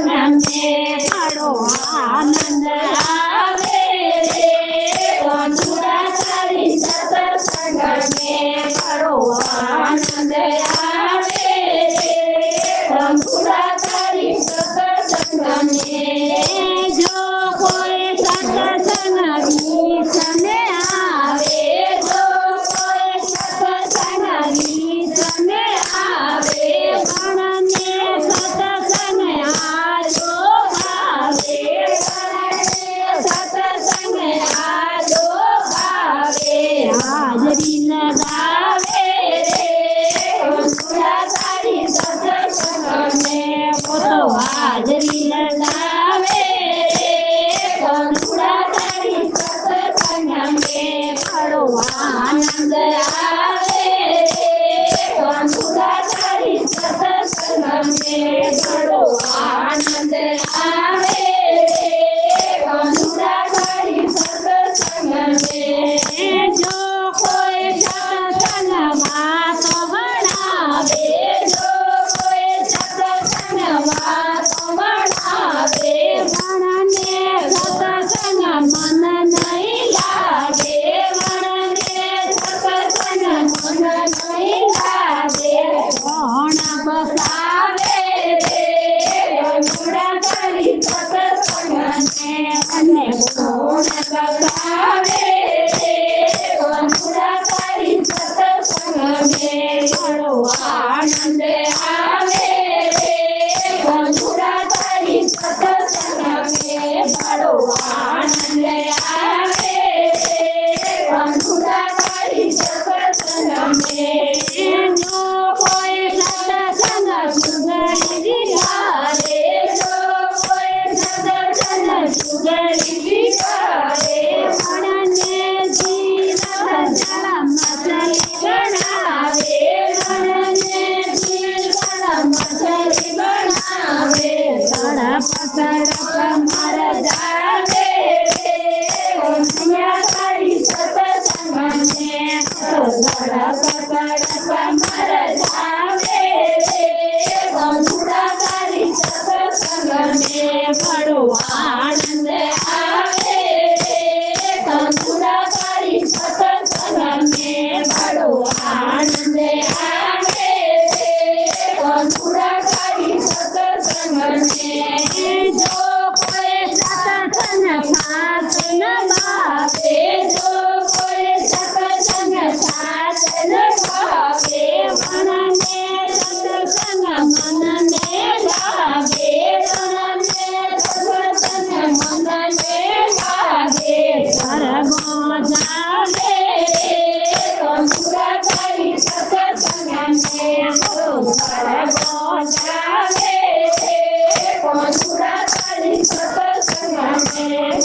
में बड़ो आनंद आवे रे बंधुरा तारी सत्संग में बड़ो आनंद आवे रे बंधुरा तारी सत्संग में जो कोई सत्संग गीत में आवे जो कोई सत्संग गीत में आवे मन में सत्संग आजो भावे सत्संग आजो भावे हाजरी लगावे रे बंधुरा तारी सत्संग में वो तो हाजरी लगावे रे बंधुरा तारी सत्संग में बड़ो आनंद आवे रे बंधुरा तारी सत्संग में बड़ो आनंद आवे रे बंधुरा तारी सत्संग में जो कोई सत्संग बात बनावे जो कोई सत्संग बात बनावे मन में सत्संग मन नहीं लागे मन में सत्संग मन नहीं लागे कौन बसावे रे बंधुरा तारी सत्संग में अने कौन बसावे रे बंधुरा तारी सत्संग में बड़ो आनंद आवे रे बंधुरा तारी सत्संग में बड़ो आनंद आवे रे बंधुरा तारी सत्संग में जो कोई सत्संग सुगरी दिखावे जो कोई सत्संग सुगरी दिखावे मन में जीवन जल मछली बनावे मन में जीवन मछली बनावे तड़प तड़प मर जावे रे बंधुरा तारी सत्संग में तड़प तड़प मर जावे रे बंधुरा तारी सत्संग में बड़ो आनंद आवे रे बंधुरा तारी सत्संग में बड़ो आनंद आवे रे बंधुरा तारी सत्संग में जो कोई सत्संग साथ न भावे जो कोई सत्संग साथ न भावे मन में सत्संग मन में भावे मन में सत्संग मन में भावे सर्वो जावे रे बंधुरा तारी सत्संग में सर्वो जावे रे बंधुरा तारी सत्संग में